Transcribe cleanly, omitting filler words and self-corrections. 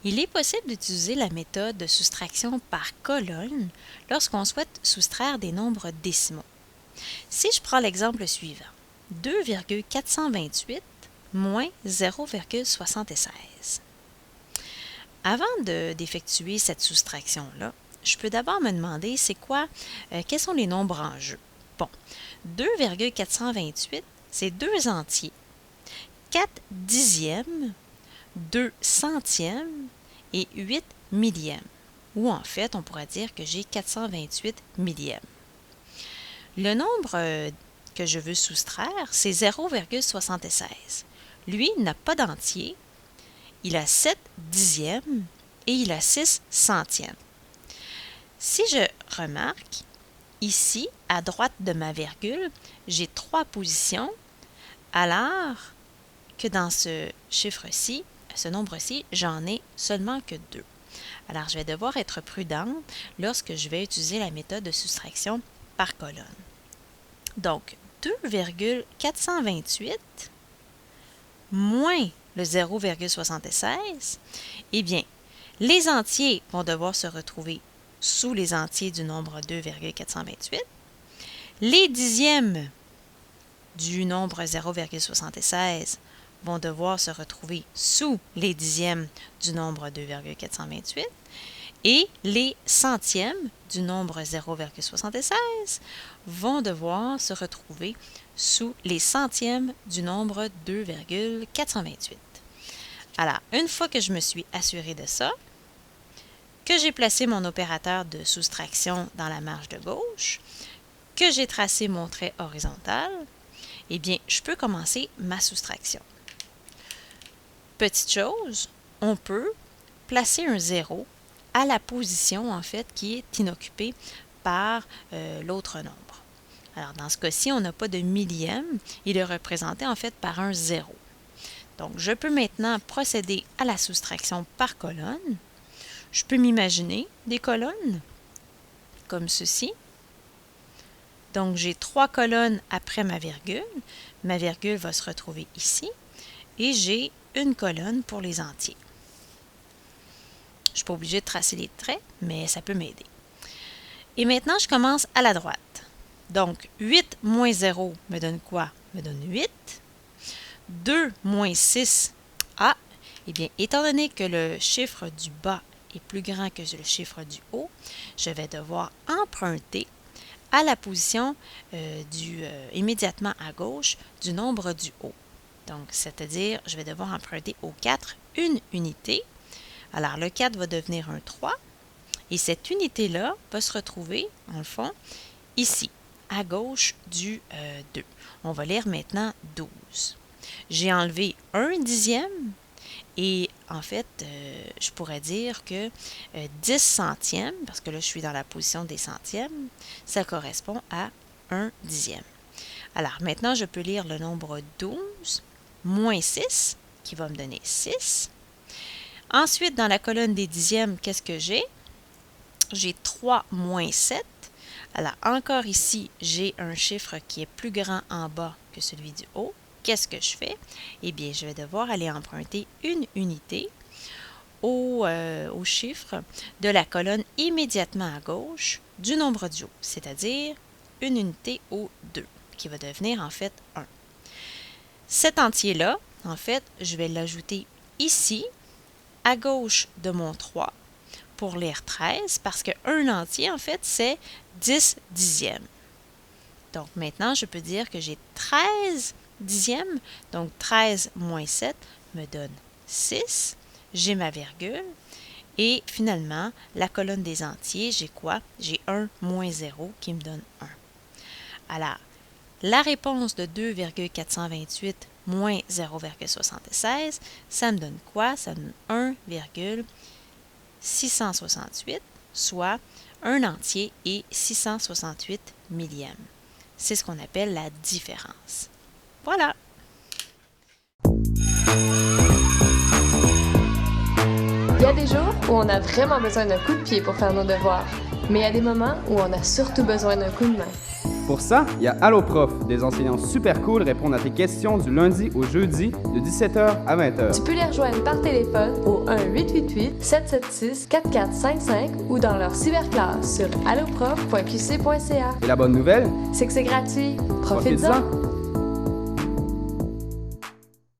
Il est possible d'utiliser la méthode de soustraction par colonne lorsqu'on souhaite soustraire des nombres décimaux. Si je prends l'exemple suivant, 2,428 moins 0,76. Avant d'effectuer cette soustraction-là, je peux d'abord me demander quels sont les nombres en jeu. Bon, 2,428, c'est 2 entiers, 4 dixièmes, 2 centièmes et 8 millièmes. Ou en fait, on pourrait dire que j'ai 428 millièmes. Le nombre que je veux soustraire, c'est 0,76. Lui n'a pas d'entier, il a 7 dixièmes et il a 6 centièmes. Si je remarque, ici, à droite de ma virgule, j'ai 3 positions, alors que dans ce chiffre-ci, ce nombre-ci, j'en ai seulement que 2. Alors, je vais devoir être prudente lorsque je vais utiliser la méthode de soustraction par colonne. Donc, 2,428 moins le 0,76, eh bien, les entiers vont devoir se retrouver sous les entiers du nombre 2,428. Les dixièmes du nombre 0,76 vont devoir se retrouver sous les dixièmes du nombre 2,428 et les centièmes du nombre 0,76 vont devoir se retrouver sous les centièmes du nombre 2,428. Alors, une fois que je me suis assurée de ça, que j'ai placé mon opérateur de soustraction dans la marge de gauche, que j'ai tracé mon trait horizontal, eh bien, je peux commencer ma soustraction. Petite chose, on peut placer un 0 à la position, en fait, qui est inoccupée par l'autre nombre. Alors, dans ce cas-ci, on n'a pas de millième. Il est représenté, en fait, par un 0. Donc, je peux maintenant procéder à la soustraction par colonne. Je peux m'imaginer des colonnes comme ceci. Donc, j'ai 3 colonnes après ma virgule. Ma virgule va se retrouver ici. Et j'ai une colonne pour les entiers. Je ne suis pas obligée de tracer les traits, mais ça peut m'aider. Et maintenant, je commence à la droite. Donc, 8 moins 0 me donne quoi? Me donne 8. 2 moins 6, eh bien, étant donné que le chiffre du bas est plus grand que le chiffre du haut, je vais devoir emprunter à la position immédiatement à gauche du nombre du haut. Donc, c'est-à-dire, je vais devoir emprunter au 4 une unité. Alors, le 4 va devenir un 3. Et cette unité-là va se retrouver, en le fond, ici, à gauche du 2. On va lire maintenant 12. J'ai enlevé un dixième et en fait, je pourrais dire que 10 centièmes, parce que là, je suis dans la position des centièmes, ça correspond à 1 dixième. Alors, maintenant, je peux lire le nombre 12 moins 6, qui va me donner 6. Ensuite, dans la colonne des dixièmes, qu'est-ce que j'ai? J'ai 3 moins 7. Alors, encore ici, j'ai un chiffre qui est plus grand en bas que celui du haut. Qu'est-ce que je fais? Eh bien, je vais devoir aller emprunter une unité au chiffre de la colonne immédiatement à gauche du nombre du haut, c'est-à-dire une unité au 2, qui va devenir en fait 1. Cet entier-là, en fait, je vais l'ajouter ici, à gauche de mon 3, pour lire 13, parce qu'un entier, en fait, c'est 10 dixièmes. Donc, maintenant, je peux dire que j'ai 13 dixièmes. Donc, 13 moins 7 me donne 6. J'ai ma virgule. Et finalement, la colonne des entiers, j'ai quoi? J'ai 1 moins 0 qui me donne 1. Alors, la réponse de 2,428 moins 0,76, ça me donne quoi? Ça me donne 1,668, soit un entier et 668 millièmes. C'est ce qu'on appelle la différence. Voilà! Il y a des jours où on a vraiment besoin d'un coup de pied pour faire nos devoirs, mais il y a des moments où on a surtout besoin d'un coup de main. Pour ça, il y a Allo Prof, des enseignants super cool répondent à tes questions du lundi au jeudi de 17h à 20h. Tu peux les rejoindre par téléphone au 1-888-776-4455 ou dans leur cyberclasse sur alloprof.qc.ca. Et la bonne nouvelle, C'est que c'est gratuit. profite-en! Profites-en!